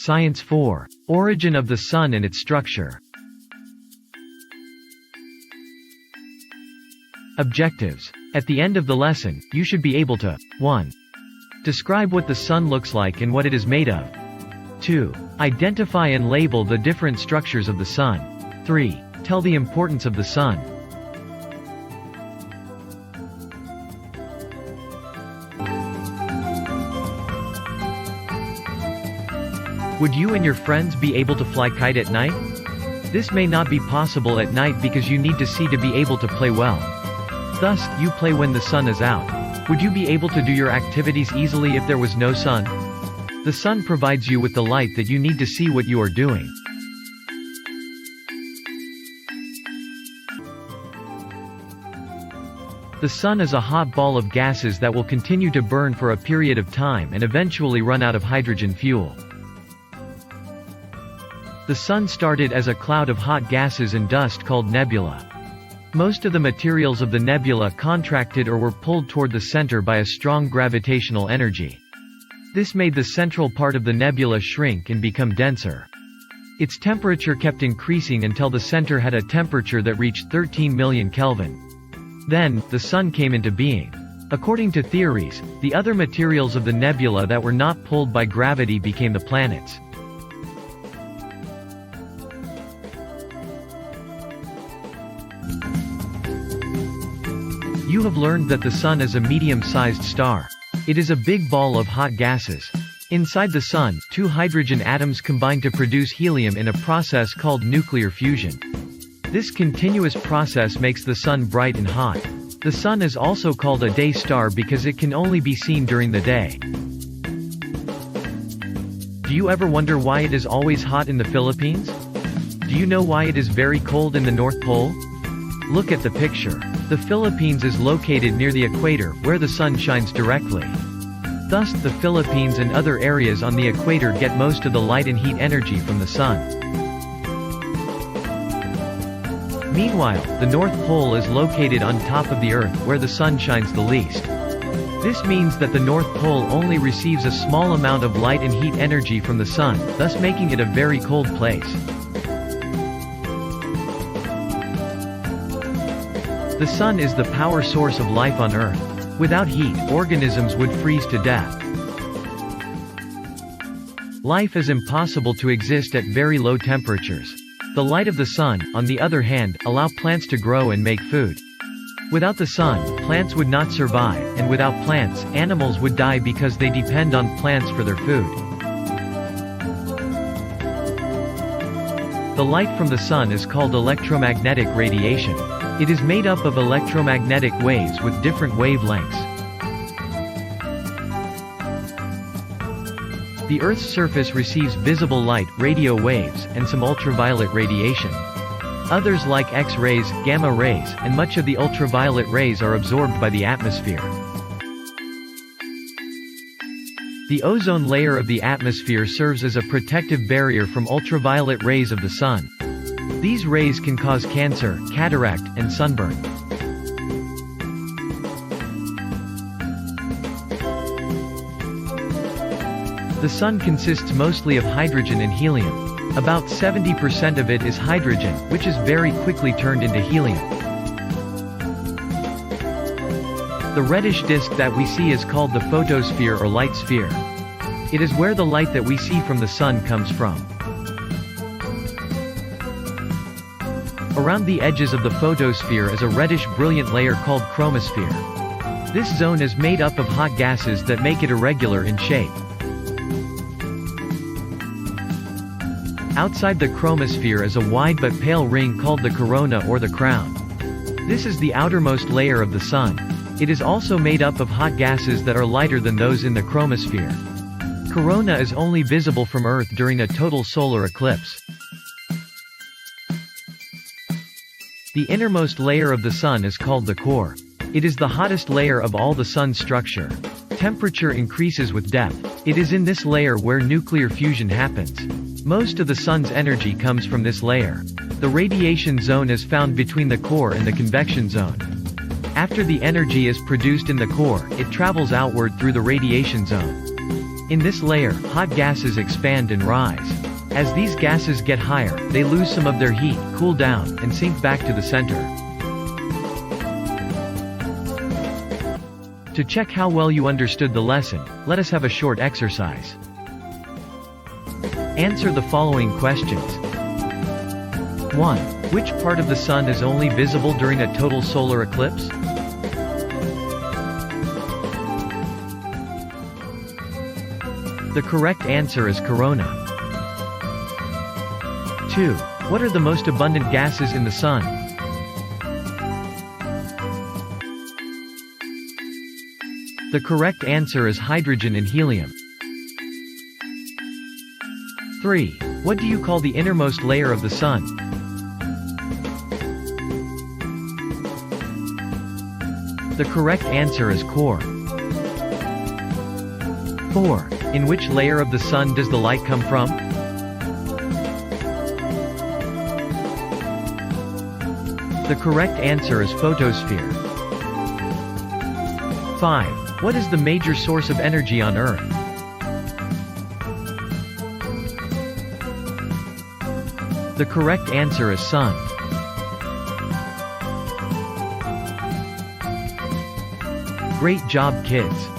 Science 4. Origin of the Sun and its structure. Objectives. At the end of the lesson, you should be able to 1. Describe what the Sun looks like and what it is made of. 2. Identify and label the different structures of the Sun. 3. Tell the importance of the Sun. Would you and your friends be able to fly kite at night? This may not be possible at night because you need to see to be able to play well. Thus, you play when the sun is out. Would you be able to do your activities easily if there was no sun? The sun provides you with the light that you need to see what you are doing. The sun is a hot ball of gases that will continue to burn for a period of time and eventually run out of hydrogen fuel. The sun started as a cloud of hot gases and dust called nebula. Most of the materials of the nebula contracted or were pulled toward the center by a strong gravitational energy. This made the central part of the nebula shrink and become denser. Its temperature kept increasing until the center had a temperature that reached 13 million Kelvin. Then, the sun came into being. According to theories, the other materials of the nebula that were not pulled by gravity became the planets. You have learned that the Sun is a medium-sized star. It is a big ball of hot gases. Inside the Sun, two hydrogen atoms combine to produce helium in a process called nuclear fusion. This continuous process makes the Sun bright and hot. The Sun is also called a day star because it can only be seen during the day. Do you ever wonder why it is always hot in the Philippines? Do you know why it is very cold in the North Pole? Look at the picture. The Philippines is located near the equator, where the sun shines directly. Thus, the Philippines and other areas on the equator get most of the light and heat energy from the sun. Meanwhile, the North Pole is located on top of the Earth, where the sun shines the least. This means that the North Pole only receives a small amount of light and heat energy from the sun, thus making it a very cold place. The sun is the power source of life on Earth. Without heat, organisms would freeze to death. Life is impossible to exist at very low temperatures. The light of the sun, on the other hand, allows plants to grow and make food. Without the sun, plants would not survive, and without plants, animals would die because they depend on plants for their food. The light from the sun is called electromagnetic radiation. It is made up of electromagnetic waves with different wavelengths. The Earth's surface receives visible light, radio waves, and some ultraviolet radiation. Others like X-rays, gamma rays, and much of the ultraviolet rays are absorbed by the atmosphere. The ozone layer of the atmosphere serves as a protective barrier from ultraviolet rays of the sun. These rays can cause cancer, cataract, and sunburn. The sun consists mostly of hydrogen and helium. About 70% of it is hydrogen, which is very quickly turned into helium. The reddish disk that we see is called the photosphere or light sphere. It is where the light that we see from the sun comes from. Around the edges of the photosphere is a reddish brilliant layer called chromosphere. This zone is made up of hot gases that make it irregular in shape. Outside the chromosphere is a wide but pale ring called the corona or the crown. This is the outermost layer of the sun. It is also made up of hot gases that are lighter than those in the chromosphere. Corona is only visible from Earth during a total solar eclipse. The innermost layer of the sun is called the core. It is the hottest layer of all the sun's structure. Temperature increases with depth. It is in this layer where nuclear fusion happens. Most of the sun's energy comes from this layer. The radiation zone is found between the core and the convection zone. After the energy is produced in the core, it travels outward through the radiation zone. In this layer, hot gases expand and rise. As these gases get higher, they lose some of their heat, cool down, and sink back to the center. To check how well you understood the lesson, let us have a short exercise. Answer the following questions. 1. Which part of the sun is only visible during a total solar eclipse? The correct answer is corona. 2. What are the most abundant gases in the sun? The correct answer is hydrogen and helium. 3. What do you call the innermost layer of the sun? The correct answer is core. 4. In which layer of the sun does the light come from? The correct answer is photosphere. 5. What is the major source of energy on Earth? The correct answer is sun. Great job, kids!